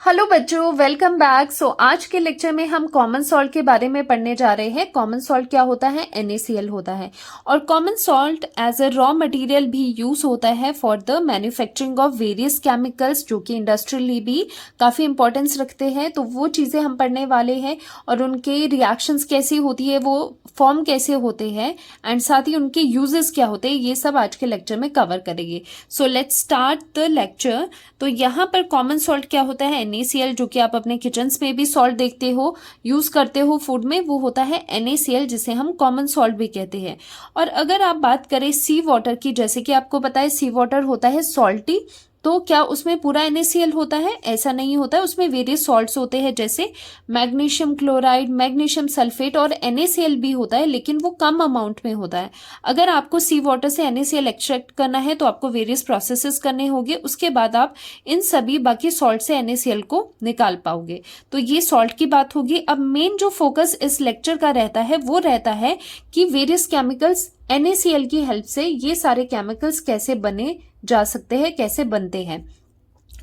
Hello बच्चों, welcome back. आज के लेक्चर में हम कॉमन सॉल्ट के बारे में पढ़ने जा रहे हैं। कॉमन सॉल्ट क्या होता है? NaCl होता है। और common salt as a raw material भी यूज होता है for the manufacturing of various chemicals, जो कि इंडस्ट्रियली भी काफ़ी इंपॉर्टेंस रखते हैं। तो वो चीज़ें हम पढ़ने वाले हैं और उनके रिएक्शंस कैसी होती है, वो फॉर्म कैसे होते हैं एंड साथ ही उनके यूजेस क्या होते हैं, ये सब आज के लेक्चर में कवर करेंगे। So let's start the lecture. तो यहाँ पर कॉमन सॉल्ट क्या होता है? NaCl, जो कि आप अपने किचन्स में भी सॉल्ट देखते हो, यूज करते हो फूड में, वो होता है NaCl, जिसे हम कॉमन सॉल्ट भी कहते हैं। और अगर आप बात करें सी वाटर की, जैसे कि आपको पता है सी वाटर होता है सॉल्टी, तो क्या उसमें पूरा NaCl होता है? ऐसा नहीं होता है, उसमें वेरियस सॉल्ट्स होते हैं, जैसे मैग्नीशियम क्लोराइड, मैग्नीशियम सल्फेट और NaCl भी होता है, लेकिन वो कम अमाउंट में होता है। अगर आपको सी वाटर से NaCl एक्सट्रैक्ट करना है तो आपको वेरियस प्रोसेसेस करने होंगे, उसके बाद आप इन सभी बाकी सॉल्ट से NaCl को निकाल पाओगे। तो ये सॉल्ट की बात होगी। अब मेन जो फोकस इस लेक्चर का रहता है वो रहता है कि वेरियस केमिकल्स NaCl की हेल्प से ये सारे केमिकल्स कैसे बने जा सकते हैं, कैसे बनते हैं।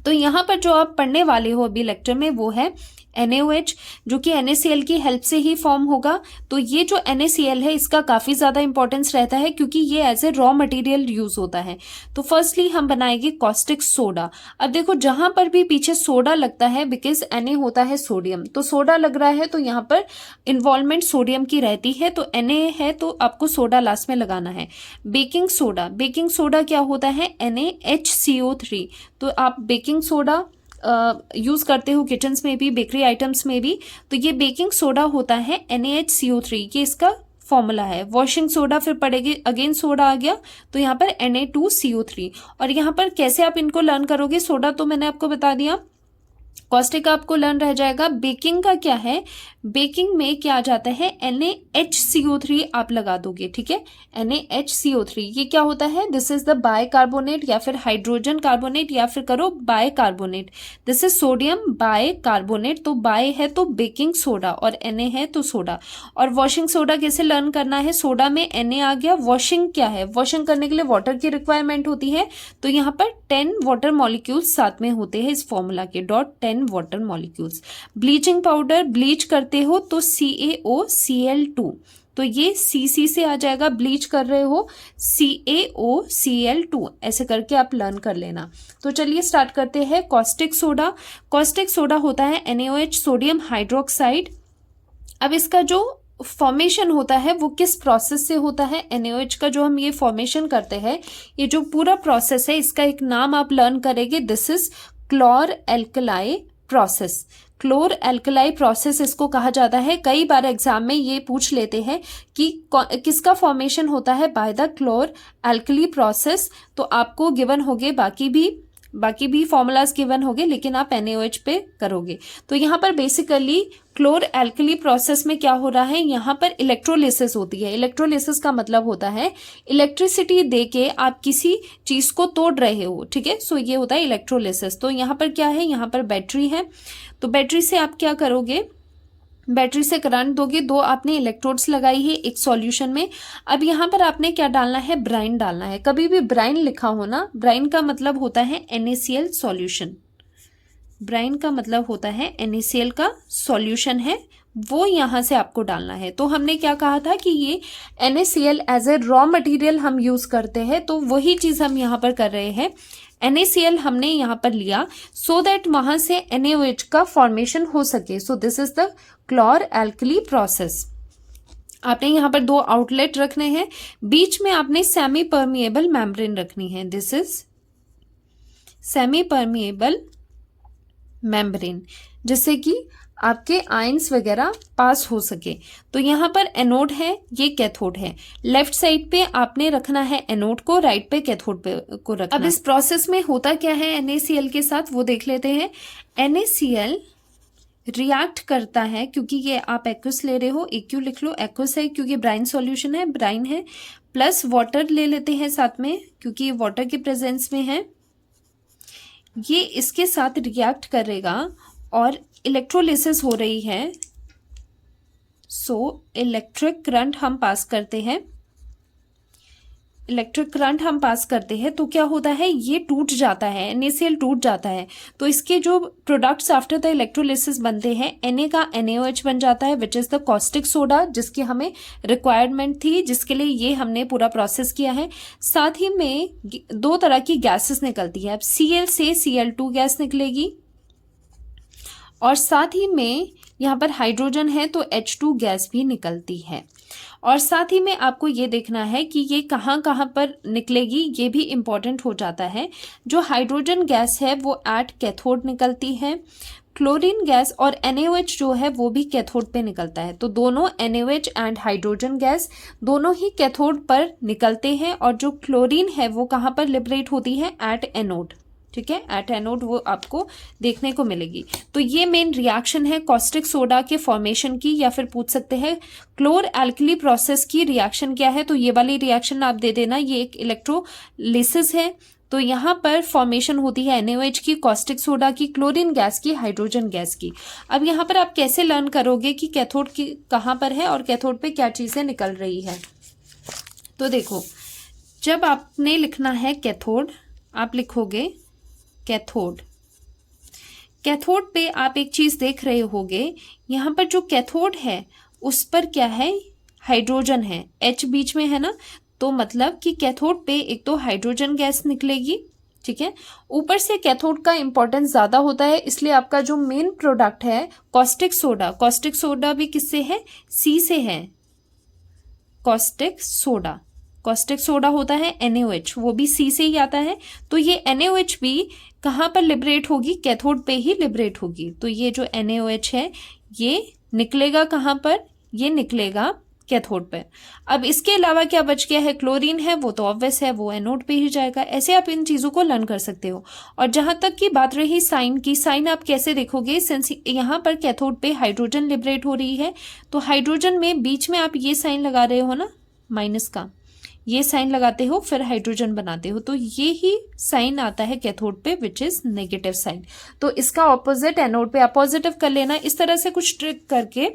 तो यहाँ पर जो आप पढ़ने वाले हो अभी लेक्चर में वो है NaOH, जो कि NaCl की हेल्प से ही फॉर्म होगा। तो ये जो NaCl है इसका काफ़ी ज़्यादा इंपॉर्टेंस रहता है, क्योंकि ये as a raw material use होता है। तो फर्स्टली हम बनाएंगे कॉस्टिक सोडा। अब देखो, जहां पर भी पीछे सोडा लगता है, बिकॉज Na होता है सोडियम, तो सोडा लग रहा है तो यहाँ पर इन्वॉल्वमेंट सोडियम की रहती है, तो Na है तो आपको सोडा लास्ट में लगाना है। बेकिंग सोडा, बेकिंग सोडा क्या होता है? NaHCO3। तो आप बेकिंग सोडा यूज करते हो किचन्स में भी, बेकरी आइटम्स में भी, तो ये बेकिंग सोडा होता है NaHCO3, ये इसका फॉर्मूला है। वॉशिंग सोडा फिर पड़ेगी, अगेन सोडा आ गया, तो यहाँ पर Na2CO3। और यहाँ पर कैसे आप इनको लर्न करोगे? सोडा तो मैंने आपको बता दिया, कॉस्टिक का आपको लर्न रह जाएगा। बेकिंग का क्या है? बेकिंग में क्या आ जाता है? NaHCO3 आप लगा दोगे, ठीक है। NaHCO3 ये क्या होता है? दिस इज द बायकार्बोनेट या फिर हाइड्रोजन कार्बोनेट, या फिर करो bicarbonate. This is sodium bicarbonate. तो बाय है तो बेकिंग सोडा और Na है तो सोडा। और वॉशिंग सोडा कैसे लर्न करना है? सोडा में Na आ गया। वॉशिंग क्या है? वॉशिंग करने के लिए वाटर की रिक्वायरमेंट होती है, तो यहाँ पर 10 वाटर मॉलिक्यूल्स साथ में होते हैं इस फॉर्मूला के, dot 10 water molecules. Bleaching powder, bleach करते हो तो CaOCl2, तो ये Cc से आ जाएगा, ब्लीच कर रहे हो CaOCl2, ऐसे करके आप लर्न कर लेना। तो चलिए स्टार्ट करते हैं। कॉस्टिक सोडा, कॉस्टिक सोडा होता है NaOH सोडियम हाइड्रोक्साइड। अब इसका जो फॉर्मेशन होता है वो किस प्रोसेस से होता है? NaOH का जो हम ये फॉर्मेशन करते हैं, ये जो पूरा प्रोसेस है, इसका एक नाम आप लर्न करेंगे, this is chlor alkali process. Chlor alkali process इसको कहा जाता है। कई बार एग्जाम में ये पूछ लेते हैं कि किसका फॉर्मेशन होता है by the chlor alkali process. तो आपको गिवन होंगे बाकी भी फॉर्मूलाज गिवन होंगे, लेकिन आप NaOH पे करोगे। तो यहाँ पर बेसिकली क्लोर एल्कली प्रोसेस में क्या हो रहा है? यहाँ पर इलेक्ट्रोलिसिस होती है। इलेक्ट्रोलिसिस का मतलब होता है इलेक्ट्रिसिटी देके आप किसी चीज को तोड़ रहे हो, ठीक है। सो ये होता है इलेक्ट्रोलिसिस। तो यहाँ पर क्या है? यहाँ पर बैटरी है, तो बैटरी से आप क्या करोगे? बैटरी से करंट दोगे, दो आपने इलेक्ट्रोड्स लगाई है एक सॉल्यूशन में। अब यहाँ पर आपने क्या डालना है? ब्राइन डालना है। कभी भी ब्राइन लिखा हो ना, ब्राइन का मतलब होता है NaCl सॉल्यूशन। ब्राइन का मतलब होता है NaCl का सॉल्यूशन है, वो यहाँ से आपको डालना है। तो हमने क्या कहा था कि ये NaCl as a raw material हम यूज करते हैं, तो वही चीज हम यहाँ पर कर रहे हैं। NaCl हमने यहाँ पर लिया सो दैट वहां से NaOH का फॉर्मेशन हो सके। So this is the chlor alkali process. आपने यहाँ पर दो आउटलेट रखने हैं, बीच में आपने सेमी परमिएबल मेम्ब्रेन रखनी है। This is semi permeable membrane, जिससे कि आपके आयंस वगैरह पास हो सके। तो यहाँ पर एनोड है, ये कैथोड है। लेफ्ट साइड पे आपने रखना है एनोड को, राइट पे कैथोड पे को रखना। अब इस प्रोसेस में होता क्या है NaCl के साथ, वो देख लेते हैं। NaCl रिएक्ट करता है, क्योंकि ये आप एक्वस ले रहे हो, EQ लिख लो, एक्वस है क्योंकि ब्राइन सॉल्यूशन है, ब्राइन है, प्लस वाटर ले लेते हैं साथ में, क्योंकि ये वाटर के प्रेजेंस में है। ये इसके साथ रिएक्ट करेगा और इलेक्ट्रोलिसिस हो रही है। सो इलेक्ट्रिक करंट हम पास करते हैं। इलेक्ट्रिक करंट हम पास करते हैं तो क्या होता है, ये टूट जाता है, NaCl टूट जाता है। तो इसके जो प्रोडक्ट्स आफ्टर द इलेक्ट्रोलिसिस बनते हैं, Na का NaOH बन जाता है which is the caustic soda, जिसकी हमें रिक्वायरमेंट थी, जिसके लिए ये हमने पूरा प्रोसेस किया है। साथ ही में दो तरह की गैसेस निकलती है। अब Cl से Cl2 गैस निकलेगी और साथ ही में यहाँ पर हाइड्रोजन है तो H2 गैस भी निकलती है। और साथ ही में आपको ये देखना है कि ये कहाँ कहाँ पर निकलेगी, ये भी इम्पॉर्टेंट हो जाता है। जो हाइड्रोजन गैस है वो एट कैथोड निकलती है, क्लोरीन गैस और NaOH जो है वो भी कैथोड पे निकलता है। तो दोनों NaOH एंड हाइड्रोजन गैस दोनों ही कैथोड पर निकलते हैं और जो क्लोरीन है वो कहाँ पर लिबरेट होती है, एट एनोड। ठीक है, एट एनोड वो आपको देखने को मिलेगी। तो ये मेन रिएक्शन है कॉस्टिक सोडा के फॉर्मेशन की, या फिर पूछ सकते हैं क्लोर एल्कली प्रोसेस की रिएक्शन क्या है। तो ये वाली रिएक्शन आप दे देना, ये एक इलेक्ट्रोलिसिस है। तो यहाँ पर फॉर्मेशन होती है NaOH की, कॉस्टिक सोडा की, क्लोरीन गैस की, हाइड्रोजन गैस की। अब यहाँ पर आप कैसे लर्न करोगे कि कैथोड की कहाँ पर है और कैथोड पे क्या चीज़ें निकल रही है। तो देखो, जब आपने लिखना है कैथोड, आप लिखोगे कैथोड। कैथोड पे आप एक चीज देख रहे होगे, यहाँ पर जो कैथोड है उस पर क्या है, हाइड्रोजन है, H बीच में है ना, तो मतलब कि कैथोड पे एक तो हाइड्रोजन गैस निकलेगी। ठीक है, ऊपर से कैथोड का इंपॉर्टेंस ज्यादा होता है, इसलिए आपका जो मेन प्रोडक्ट है कॉस्टिक सोडा, कॉस्टिक सोडा भी किससे है, C से है। कॉस्टिक सोडा, कॉस्टिक सोडा होता है NaOH, वो भी C से ही आता है। तो ये NaOH भी कहाँ पर लिबरेट होगी, कैथोड पे ही लिबरेट होगी। तो ये जो NaOH है ये निकलेगा कहाँ पर, ये निकलेगा कैथोड पे। अब इसके अलावा क्या बच गया है, क्लोरीन है, वो तो ऑब्वियस है, वो एनोड पे ही जाएगा। ऐसे आप इन चीज़ों को लर्न कर सकते हो। और जहां तक की बात रही साइन की, साइन आप कैसे देखोगे, सिंस यहाँ पर कैथोड पे हाइड्रोजन लिबरेट हो रही है, तो हाइड्रोजन में बीच में आप ये साइन लगा रहे हो ना, माइनस का, ये साइन लगाते हो, फिर हाइड्रोजन बनाते हो, तो ये ही साइन आता है कैथोड पे विच इज नेगेटिव साइन। तो इसका ऑपोजिट एनोड पे आप पॉजिटिव कर लेना। इस तरह से कुछ ट्रिक करके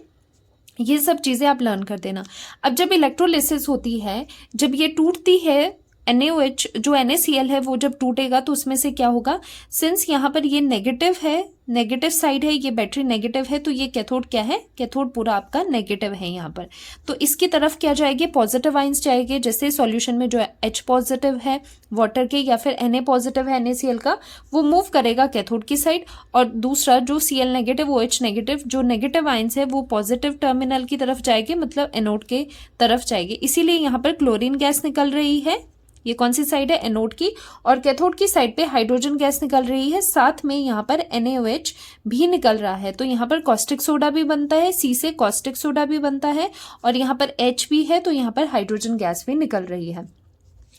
ये सब चीजें आप लर्न कर देना। अब जब इलेक्ट्रोलिसिस होती है, जब ये टूटती है, NaOH जो NaCl है वो जब टूटेगा तो उसमें से क्या होगा, सिंस यहाँ पर ये नेगेटिव है, नेगेटिव साइड है, ये बैटरी नेगेटिव है, तो ये कैथोड क्या है, कैथोड पूरा आपका नेगेटिव है यहाँ पर। तो इसकी तरफ क्या जाएंगे, पॉजिटिव आइंस जाएंगे। जैसे सॉल्यूशन में जो H पॉजिटिव है वाटर के, या फिर Na पॉजिटिव है NaCl का, वो मूव करेगा कैथोड की साइड, और दूसरा जो Cl नेगेटिव, OH नेगेटिव, जो नेगेटिव आइंस है वो पॉजिटिव टर्मिनल की तरफ जाएंगे, मतलब एनोड के तरफ जाएंगे। इसीलिए यहाँ पर क्लोरीन गैस निकल रही है, ये कौन सी साइड है, एनोड की, और कैथोड की साइड पे हाइड्रोजन गैस निकल रही है, साथ में यहाँ पर NaOH भी निकल रहा है। तो यहाँ पर कॉस्टिक सोडा भी बनता है, C से कॉस्टिक सोडा भी बनता है, और यहाँ पर H भी है, तो यहाँ पर हाइड्रोजन गैस भी निकल रही है।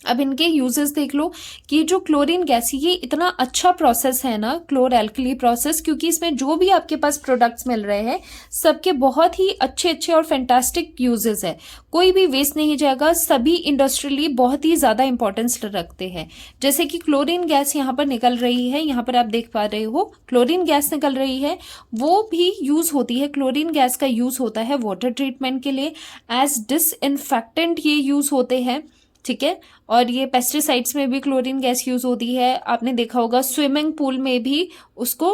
अब इनके यूजेस देख लो कि जो क्लोरीन गैस, ये इतना अच्छा प्रोसेस है ना, क्लोर एल्कली प्रोसेस, क्योंकि इसमें जो भी आपके पास प्रोडक्ट्स मिल रहे हैं सबके बहुत ही अच्छे अच्छे और फैंटास्टिक यूजेस है, कोई भी वेस्ट नहीं जाएगा, सभी इंडस्ट्रियली बहुत ही ज्यादा इंपॉर्टेंस रखते हैं। जैसे कि क्लोरीन गैस यहाँ पर निकल रही है, यहाँ पर आप देख पा रहे हो क्लोरीन गैस निकल रही है, वो भी यूज होती है। क्लोरीन गैस का यूज होता है वाटर ट्रीटमेंट के लिए, एज डिसइंफेक्टेंट ये यूज होते हैं। ठीक है, और ये पेस्टिसाइड्स में भी क्लोरीन गैस यूज होती है। आपने देखा होगा स्विमिंग पूल में भी उसको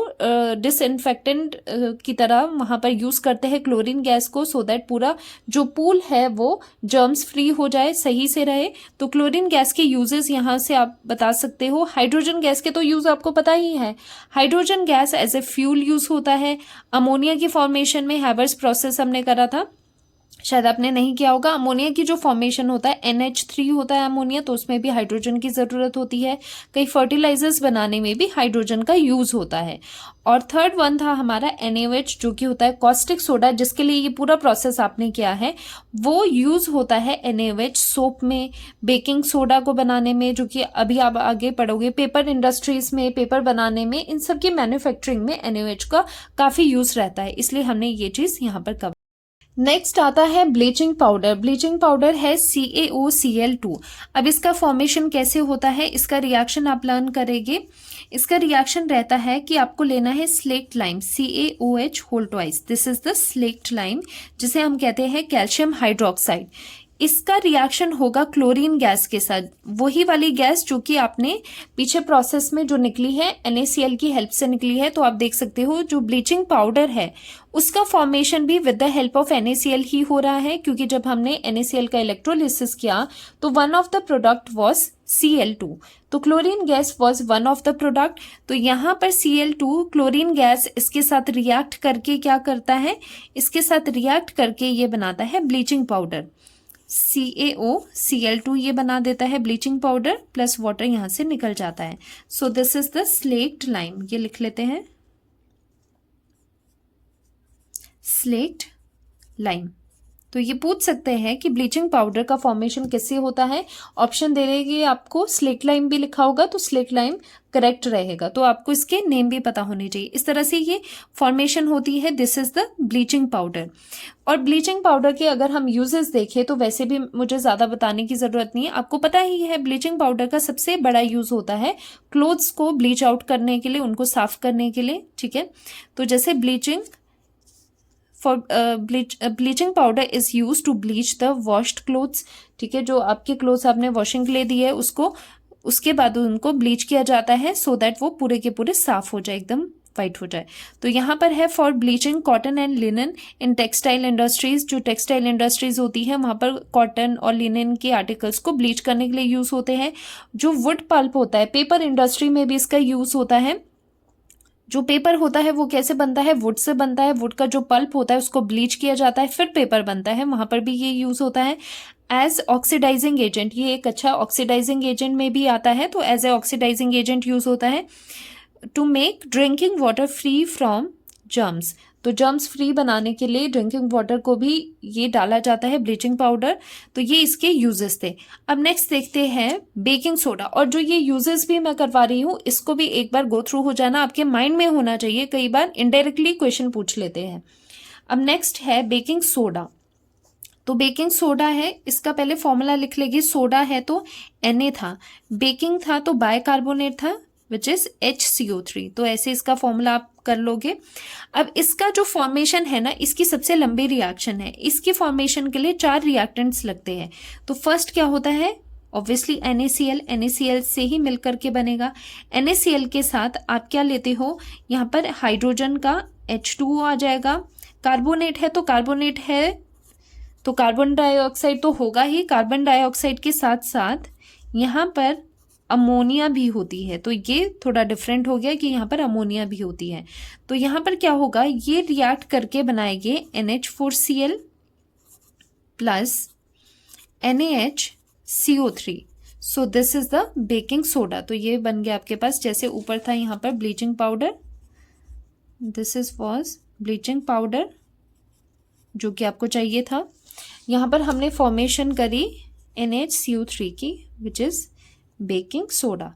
डिसइंफेक्टेंट की तरह वहां पर यूज करते हैं क्लोरीन गैस को, सो दैट पूरा जो पूल है वो जर्म्स फ्री हो जाए, सही से रहे। तो क्लोरीन गैस के यूजेस यहाँ से आप बता सकते हो। हाइड्रोजन गैस के तो यूज आपको पता ही है, hydrogen gas as a fuel use होता है। अमोनिया की फॉर्मेशन में हैबर्स प्रोसेस हमने करा था, शायद आपने नहीं किया होगा। अमोनिया की जो फॉर्मेशन होता है NH3 होता है अमोनिया, तो उसमें भी हाइड्रोजन की ज़रूरत होती है। कई फर्टिलाइजर्स बनाने में भी हाइड्रोजन का यूज़ होता है। और थर्ड वन था हमारा NaOH, जो कि होता है कॉस्टिक सोडा, जिसके लिए ये पूरा प्रोसेस आपने किया है, वो यूज़ होता है NaOH सोप में, बेकिंग सोडा को बनाने में, जो कि अभी आप आगे पढ़ोगे, पेपर इंडस्ट्रीज में पेपर बनाने में, इन सब की मैन्युफैक्चरिंग में NaOH का काफ़ी यूज़ रहता है, इसलिए हमने ये चीज़ यहाँ पर कवर। नेक्स्ट आता है ब्लीचिंग पाउडर। ब्लीचिंग पाउडर है CaOCl2। अब इसका फॉर्मेशन कैसे होता है, इसका रिएक्शन आप लर्न करेंगे। इसका रिएक्शन रहता है कि आपको लेना है slaked lime, CaOH whole twice, this is the slaked lime, जिसे हम कहते हैं कैल्शियम हाइड्रोक्साइड। इसका रिएक्शन होगा क्लोरीन गैस के साथ, वही वाली गैस जो कि आपने पीछे प्रोसेस में जो निकली है NaCl की हेल्प से निकली है। तो आप देख सकते हो जो ब्लीचिंग पाउडर है उसका फॉर्मेशन भी with the help of NaCl ही हो रहा है, क्योंकि जब हमने NaCl का इलेक्ट्रोलिसिस किया तो one of the product was Cl2, तो chlorine gas was one of the product. तो यहाँ पर Cl2 क्लोरीन गैस इसके साथ रिएक्ट करके क्या करता है, इसके साथ रिएक्ट करके ये बनाता है ब्लीचिंग पाउडर, CaOCl2 ये बना देता है ब्लीचिंग पाउडर, प्लस वाटर यहाँ से निकल जाता है। सो this is the slaked lime, ये लिख लेते हैं स्लेक्ड लाइम। तो ये पूछ सकते हैं कि ब्लीचिंग पाउडर का फॉर्मेशन किससे होता है, ऑप्शन दे देंगे आपको, स्लेक्ट लाइम भी लिखा होगा तो स्लेक्ट लाइम करेक्ट रहेगा। तो आपको इसके नेम भी पता होने चाहिए। इस तरह से ये फॉर्मेशन होती है, this is the bleaching powder. और ब्लीचिंग पाउडर के अगर हम यूजेस देखें तो वैसे भी मुझे ज़्यादा बताने की ज़रूरत नहीं है, आपको पता ही है ब्लीचिंग पाउडर का सबसे बड़ा यूज़ होता है क्लोथ्स को ब्लीच आउट करने के लिए, उनको साफ करने के लिए, ठीक है। तो जैसे bleaching powder is use to bleach the washed clothes, ठीक है, जो आपके क्लोथ्स आपने वॉशिंग के लिए दिए उसको, उसके बाद उनको ब्लीच किया जाता है सो दैट वो पूरे के पूरे साफ हो जाए, एकदम वाइट हो जाए। तो यहाँ पर है for bleaching cotton and linen in textile industries, जो टेक्सटाइल इंडस्ट्रीज होती है वहाँ पर कॉटन और लिनन के आर्टिकल्स को ब्लीच करने के लिए यूज़ होते हैं। जो वुड पल्प होता है, पेपर इंडस्ट्री में भी इसका यूज़ होता है। जो पेपर होता है वो कैसे बनता है, वुड से बनता है, वुड का जो पल्प होता है उसको ब्लीच किया जाता है फिर पेपर बनता है, वहाँ पर भी ये यूज़ होता है। एज ऑक्सीडाइजिंग एजेंट, ये एक अच्छा ऑक्सीडाइजिंग एजेंट में भी आता है, तो as a oxidising agent use होता है। To make drinking water free from germs, तो जर्म्स फ्री बनाने के लिए ड्रिंकिंग वाटर को भी ये डाला जाता है ब्लीचिंग पाउडर। तो ये इसके यूजेस थे। अब नेक्स्ट देखते हैं बेकिंग सोडा, और जो ये यूजेस भी मैं करवा रही हूँ इसको भी एक बार गो थ्रू हो जाना, आपके माइंड में होना चाहिए, कई बार इनडायरेक्टली क्वेश्चन पूछ लेते हैं। अब नेक्स्ट है बेकिंग सोडा। तो बेकिंग सोडा है, इसका पहले फॉर्मूला लिख लेगी, सोडा है तो Na था, बेकिंग था तो बाइकार्बोनेट था विच इज HCO3, तो ऐसे इसका फॉर्मूला आप कर लोगे। अब इसका जो फॉर्मेशन है ना, इसकी सबसे लंबी रिएक्शन है, इसकी फॉर्मेशन के लिए 4 रिएक्टेंट्स लगते हैं। तो फर्स्ट क्या होता है, ऑब्वियसली NaCl से ही मिलकर के बनेगा। NaCl के साथ आप क्या लेते हो, यहाँ पर हाइड्रोजन का H2O आ जाएगा, कार्बोनेट है तो कार्बोनेट है तो कार्बन डाइऑक्साइड तो होगा ही, कार्बन डाइऑक्साइड के साथ साथ यहाँ पर अमोनिया भी होती है, तो ये थोड़ा डिफरेंट हो गया कि यहाँ पर अमोनिया भी होती है। तो यहाँ पर क्या होगा, ये रिएक्ट करके बनाएंगे NH4Cl plus NaHCO3, so this is the baking soda. तो ये बन गया आपके पास, जैसे ऊपर था यहाँ पर bleaching powder, this is was bleaching powder जो कि आपको चाहिए था। यहाँ पर हमने फॉर्मेशन करी NaHCO3 की विच इज बेकिंग सोडा,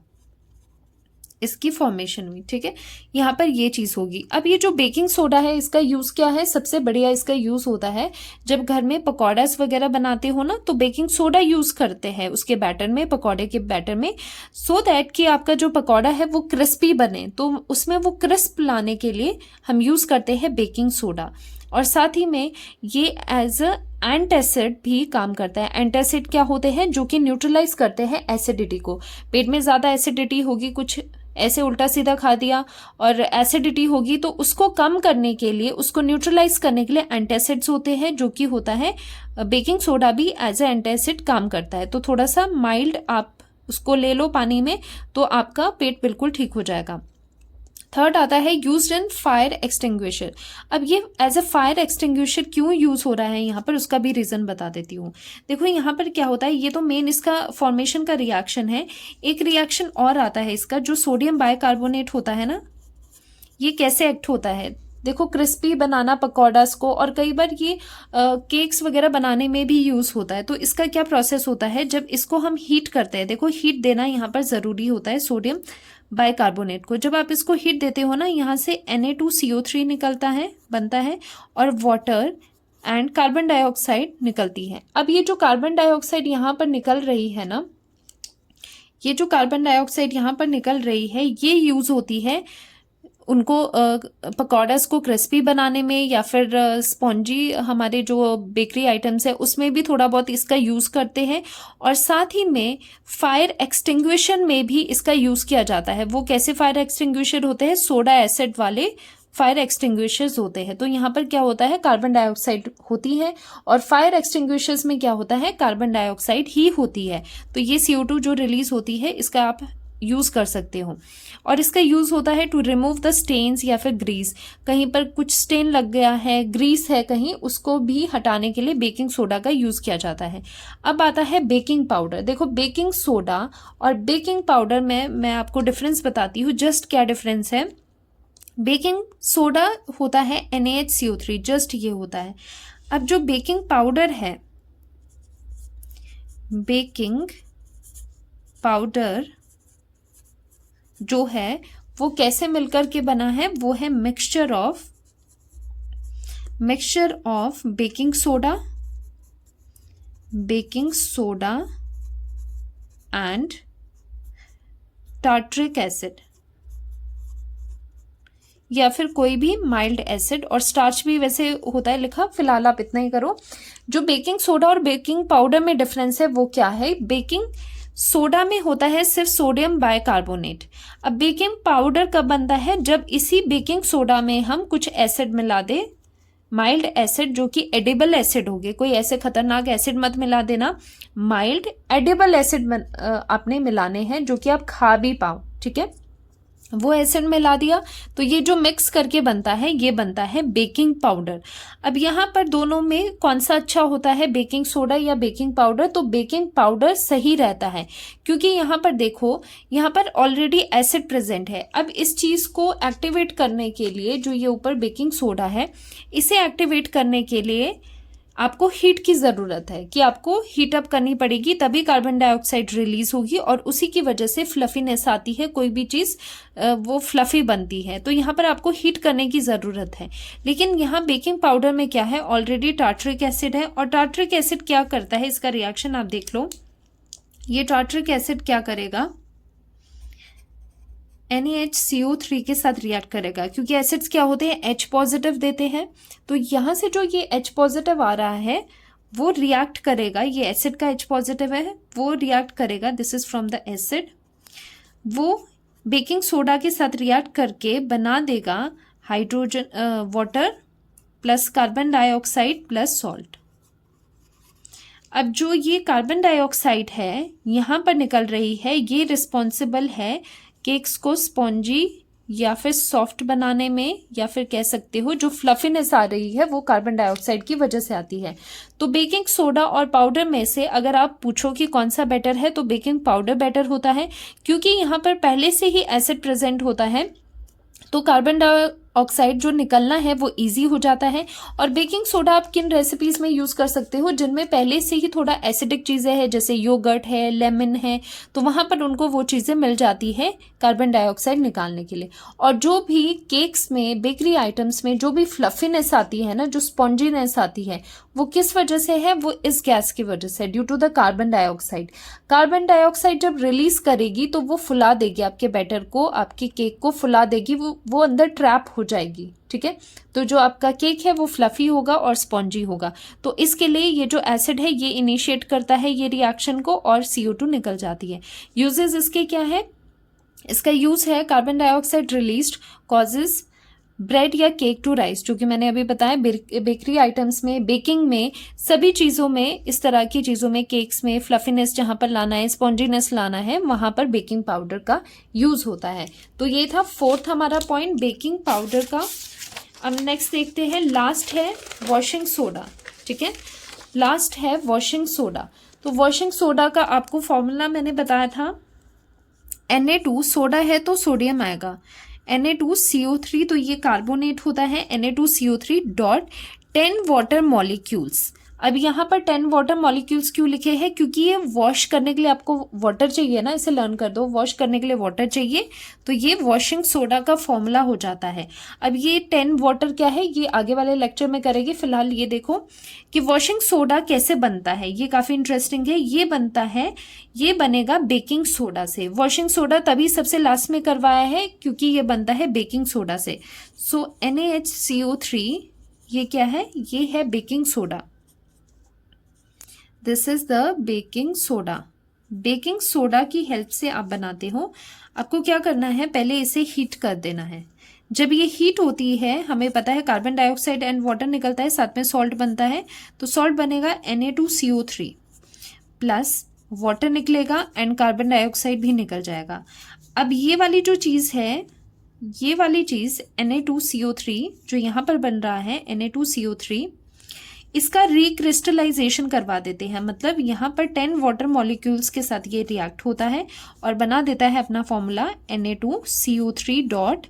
इसकी फॉर्मेशन हुई, ठीक है। यहाँ पर ये चीज़ होगी। अब ये जो बेकिंग सोडा है इसका यूज़ क्या है, सबसे बढ़िया इसका यूज़ होता है जब घर में पकौड़ास वगैरह बनाते हो ना, तो बेकिंग सोडा यूज़ करते हैं उसके बैटर में, पकौड़े के बैटर में, सो दैट कि आपका जो पकौड़ा है वो क्रिस्पी बने। तो उसमें वो क्रिस्प लाने के लिए हम यूज़ करते हैं बेकिंग सोडा। और साथ ही में ये एज अ एंटासिड भी काम करता है। एंटासिड क्या होते हैं, जो कि न्यूट्रलाइज करते हैं एसिडिटी को। पेट में ज़्यादा एसिडिटी होगी, कुछ ऐसे उल्टा सीधा खा दिया और एसिडिटी होगी, तो उसको कम करने के लिए, उसको न्यूट्रलाइज करने के लिए एंटासिड्स होते हैं, जो कि होता है बेकिंग सोडा भी एज ए एंटासिड काम करता है। तो थोड़ा सा माइल्ड आप उसको ले लो पानी में, तो आपका पेट बिल्कुल ठीक हो जाएगा। थर्ड आता है यूज्ड इन फायर एक्सटिंग्विशर। अब ये एज ए फायर एक्सटिंग्विशर क्यों यूज हो रहा है यहाँ पर, उसका भी रीजन बता देती हूँ। देखो यहाँ पर क्या होता है, ये तो मेन इसका फॉर्मेशन का रिएक्शन है। एक रिएक्शन और आता है इसका, जो सोडियम बाइकार्बोनेट होता है ना, ये कैसे एक्ट होता है, देखो क्रिस्पी बनाना पकौड़ास को, और कई बार ये केक्स वगैरह बनाने में भी यूज़ होता है। तो इसका क्या प्रोसेस होता है, जब इसको हम हीट करते हैं, देखो हीट देना यहाँ पर ज़रूरी होता है सोडियम बाइकार्बोनेट को। जब आप इसको हीट देते हो ना, यहाँ से Na2CO3 निकलता है, बनता है, और वाटर एंड कार्बन डाइऑक्साइड निकलती है। अब ये जो कार्बन डाइऑक्साइड यहाँ पर निकल रही है ना, ये जो कार्बन डाइऑक्साइड यहाँ पर निकल रही है, ये यूज़ होती है उनको पकौड़ास को क्रिस्पी बनाने में या फिर स्पॉन्जी हमारे जो बेकरी आइटम्स है उसमें भी थोड़ा बहुत इसका यूज़ करते हैं। और साथ ही में फायर एक्सटिंग्विशर में भी इसका यूज़ किया जाता है। वो कैसे फायर एक्सटिंग्विशर होते हैं? सोडा एसिड वाले फायर एक्सटिंग्विशर्स होते हैं। तो यहाँ पर क्या होता है? कार्बन डाइऑक्साइड होती है और फायर एक्सटिंग्विशर्स में क्या होता है? कार्बन डाइऑक्साइड ही होती है। तो ये CO2 जो रिलीज होती है इसका आप यूज़ कर सकते हो। और इसका यूज़ होता है टू रिमूव द स्टेन्स या फिर ग्रीस। कहीं पर कुछ स्टेन लग गया है, ग्रीस है कहीं, उसको भी हटाने के लिए बेकिंग सोडा का यूज़ किया जाता है। अब आता है बेकिंग पाउडर। देखो बेकिंग सोडा और बेकिंग पाउडर में मैं आपको डिफरेंस बताती हूँ। जस्ट क्या डिफरेंस है? बेकिंग सोडा होता है NaHCO3, जस्ट ये होता है। अब जो बेकिंग पाउडर है, बेकिंग पाउडर जो है वो कैसे मिलकर के बना है? वो है mixture of baking soda and tartaric acid या फिर कोई भी माइल्ड एसिड, और स्टार्च भी वैसे होता है लिखा, फिलहाल आप इतना ही करो। जो बेकिंग सोडा और बेकिंग पाउडर में डिफरेंस है वो क्या है? बेकिंग सोडा में होता है सिर्फ सोडियम बाइकार्बोनेट। अब बेकिंग पाउडर कब बनता है? जब इसी बेकिंग सोडा में हम कुछ एसिड मिला दे, माइल्ड एसिड जो कि एडिबल एसिड हो गए। कोई ऐसे खतरनाक एसिड मत मिला देना, माइल्ड एडिबल एसिड आपने मिलाने हैं जो कि आप खा भी पाओ, ठीक है? वो एसिड मिला दिया तो ये जो मिक्स करके बनता है ये बनता है बेकिंग पाउडर। अब यहाँ पर दोनों में कौन सा अच्छा होता है, बेकिंग सोडा या बेकिंग पाउडर? तो बेकिंग पाउडर सही रहता है, क्योंकि यहाँ पर देखो यहाँ पर ऑलरेडी एसिड प्रेजेंट है। अब इस चीज़ को एक्टिवेट करने के लिए जो ये ऊपर बेकिंग सोडा है, इसे एक्टिवेट करने के लिए आपको हीट की ज़रूरत है, कि आपको हीट अप करनी पड़ेगी, तभी कार्बन डाइऑक्साइड रिलीज होगी और उसी की वजह से फ्लफीनेस आती है। कोई भी चीज़ वो फ्लफी बनती है, तो यहाँ पर आपको हीट करने की ज़रूरत है। लेकिन यहाँ बेकिंग पाउडर में क्या है? ऑलरेडी टार्ट्रिक एसिड है, और टार्ट्रिक एसिड क्या करता है? इसका रिएक्शन आप देख लो। ये टार्ट्रिक एसिड क्या करेगा? NaHCO3 के साथ रिएक्ट करेगा, क्योंकि एसिड्स क्या होते हैं? H पॉजिटिव देते हैं। तो यहाँ से जो ये H पॉजिटिव आ रहा है वो रिएक्ट करेगा, ये एसिड का H पॉजिटिव है, वो रिएक्ट करेगा, this is from the acid. वो बेकिंग सोडा के साथ रिएक्ट करके बना देगा hydrogen water plus carbon dioxide plus salt. अब जो ये कार्बन डाइऑक्साइड है यहाँ पर निकल रही है, ये रिस्पॉन्सिबल है केक्स को स्पॉन्जी या फिर सॉफ्ट बनाने में, या फिर कह सकते हो जो फ्लफीनेस आ रही है वो कार्बन डाइऑक्साइड की वजह से आती है। तो बेकिंग सोडा और पाउडर में से अगर आप पूछो कि कौन सा बेटर है, तो बेकिंग पाउडर बेटर होता है, क्योंकि यहाँ पर पहले से ही एसिड प्रेजेंट होता है, तो कार्बन डाइऑक्साइड जो निकलना है वो इजी हो जाता है। और बेकिंग सोडा आप किन रेसिपीज में यूज़ कर सकते हो? जिनमें पहले से ही थोड़ा एसिडिक चीज़ें हैं, जैसे योगर्ट है, लेमन है, तो वहाँ पर उनको वो चीज़ें मिल जाती है कार्बन डाइऑक्साइड निकालने के लिए। और जो भी केक्स में, बेकरी आइटम्स में जो भी फ्लफीनेस आती है ना, जो स्पॉन्जीनेस आती है, वो किस वजह से है? वो इस गैस की वजह से, due to the carbon dioxide. Carbon dioxide जब रिलीज करेगी तो वो फुला देगी आपके बैटर को, आपकी केक को फुला देगी, वो अंदर ट्रैप हो जाएगी, ठीक है? तो जो आपका केक है वो फ्लफी होगा और स्पॉन्जी होगा। तो इसके लिए ये जो एसिड है ये इनिशिएट करता है ये रिएक्शन को, और CO2 निकल जाती है। यूजेस इसके क्या है? इसका यूज है carbon dioxide released causes bread या केक टू राइस, जो कि मैंने अभी बताया बेकरी आइटम्स में, बेकिंग में, सभी चीज़ों में, इस तरह की चीज़ों में, केक्स में फ्लफीनेस जहाँ पर लाना है, स्पॉन्जीनेस लाना है, वहाँ पर बेकिंग पाउडर का यूज़ होता है। तो ये था फोर्थ हमारा पॉइंट बेकिंग पाउडर का। अब नेक्स्ट देखते हैं, लास्ट है वॉशिंग सोडा, ठीक है? लास्ट है वॉशिंग सोडा। तो वॉशिंग सोडा का आपको फॉर्मूला मैंने बताया था, Na2 सोडा है तो सोडियम आएगा, Na2CO3 तो ये कार्बोनेट होता है, Na2CO3 डॉट 10 वाटर मॉलिक्यूल्स। अब यहाँ पर 10 वाटर मॉलिक्यूल्स क्यों लिखे हैं, क्योंकि ये वॉश करने के लिए आपको वाटर चाहिए ना, इसे लर्न कर दो, वॉश करने के लिए वाटर चाहिए, तो ये वॉशिंग सोडा का फॉर्मूला हो जाता है। अब ये 10 वाटर क्या है ये आगे वाले लेक्चर में करेंगे, फिलहाल ये देखो कि वॉशिंग सोडा कैसे बनता है, ये काफी इंटरेस्टिंग है। ये बनता है, ये बनेगा बेकिंग सोडा से। वॉशिंग सोडा तभी सबसे लास्ट में करवाया है क्योंकि ये बनता है बेकिंग सोडा से। सो NaHCO3 ये क्या है, ये है baking soda. This is the baking soda. Baking soda की हेल्प से आप बनाते हो। आपको क्या करना है, पहले इसे हीट कर देना है। जब ये हीट होती है, हमें पता है कार्बन डाइऑक्साइड एंड वाटर निकलता है, साथ में सॉल्ट बनता है, तो सॉल्ट बनेगा Na2CO3 प्लस वाटर निकलेगा एंड कार्बन डाइऑक्साइड भी निकल जाएगा। अब ये वाली जो चीज़ है, ये वाली चीज़ Na2CO3 जो यहाँ पर बन रहा है Na2CO3, इसका रिक्रिस्टलाइजेशन करवा देते हैं। मतलब यहाँ पर 10 वाटर मॉलिक्यूल्स के साथ ये रिएक्ट होता है और बना देता है अपना formula Na2CO3 dot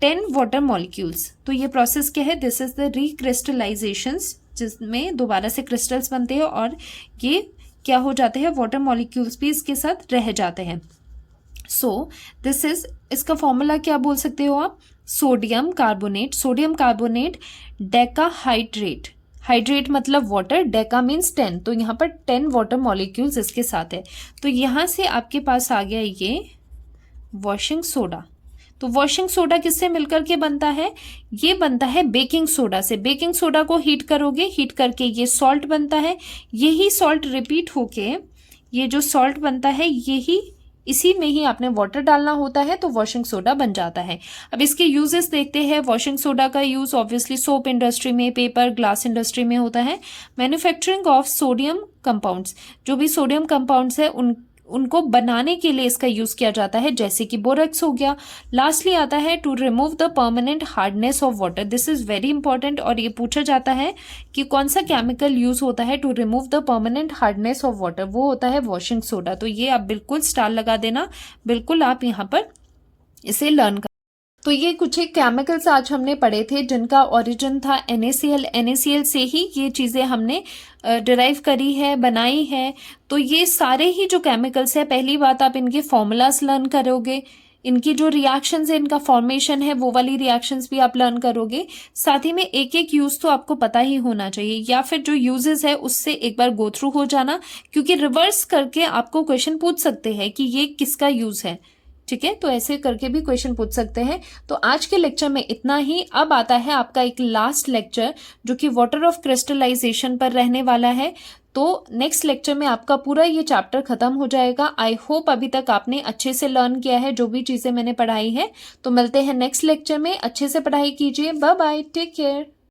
10 water molecules. तो ये प्रोसेस क्या है, दिस इज द रिक्रिस्टलाइजेशन, जिसमें दोबारा से क्रिस्टल्स बनते हैं और ये क्या हो जाते हैं, वाटर मॉलिक्यूल्स भी इसके साथ रह जाते हैं। सो दिस इज, इसका फॉर्मूला क्या बोल सकते हो आप, sodium carbonate. Sodium carbonate decahydrate, hydrate मतलब वाटर, डेका मीन्स 10, तो यहाँ पर 10 वाटर मॉलिक्यूल्स इसके साथ है। तो यहाँ से आपके पास आ गया ये वॉशिंग सोडा। तो वॉशिंग सोडा किससे मिलकर के बनता है, ये बनता है बेकिंग सोडा से। बेकिंग सोडा को हीट करोगे, हीट करके ये सॉल्ट बनता है, यही सॉल्ट रिपीट होके ये जो सॉल्ट बनता है, यही इसी में ही आपने वाटर डालना होता है तो वॉशिंग सोडा बन जाता है। अब इसके यूजेस देखते हैं। वॉशिंग सोडा का यूज ऑब्वियसली सोप इंडस्ट्री में, पेपर, ग्लास इंडस्ट्री में होता है। मैन्युफैक्चरिंग ऑफ सोडियम कंपाउंड्स, जो भी सोडियम कंपाउंड्स है उनको बनाने के लिए इसका यूज किया जाता है, जैसे कि बोरेक्स हो गया। लास्टली आता है to remove the permanent hardness of water. This is very important और ये पूछा जाता है कि कौन सा केमिकल यूज होता है to remove the permanent hardness of water, वो होता है वॉशिंग सोडा। तो ये आप बिल्कुल स्टार लगा देना, बिल्कुल आप यहाँ पर इसे लर्न कर। तो ये कुछ एक केमिकल्स आज हमने पढ़े थे जिनका ओरिजिन था NaCl। NaCl से ही ये चीज़ें हमने डिराइव करी है, बनाई है। तो ये सारे ही जो केमिकल्स है, पहली बात आप इनके फॉर्मूलाज लर्न करोगे, इनकी जो रिएक्शंस है, इनका फॉर्मेशन है, वो वाली रिएक्शंस भी आप लर्न करोगे। साथ ही में एक एक यूज तो आपको पता ही होना चाहिए, या फिर जो यूजेस है उससे एक बार गो थ्रू हो जाना, क्योंकि रिवर्स करके आपको क्वेश्चन पूछ सकते हैं कि ये किसका यूज है। ठीक है, तो ऐसे करके भी क्वेश्चन पूछ सकते हैं। तो आज के लेक्चर में इतना ही। अब आता है आपका एक लास्ट लेक्चर जो कि वाटर ऑफ क्रिस्टलाइजेशन पर रहने वाला है। तो नेक्स्ट लेक्चर में आपका पूरा ये चैप्टर खत्म हो जाएगा। आई होप अभी तक आपने अच्छे से लर्न किया है जो भी चीज़ें मैंने पढ़ाई है। तो मिलते हैं नेक्स्ट लेक्चर में, अच्छे से पढ़ाई कीजिए। Bye bye, take care.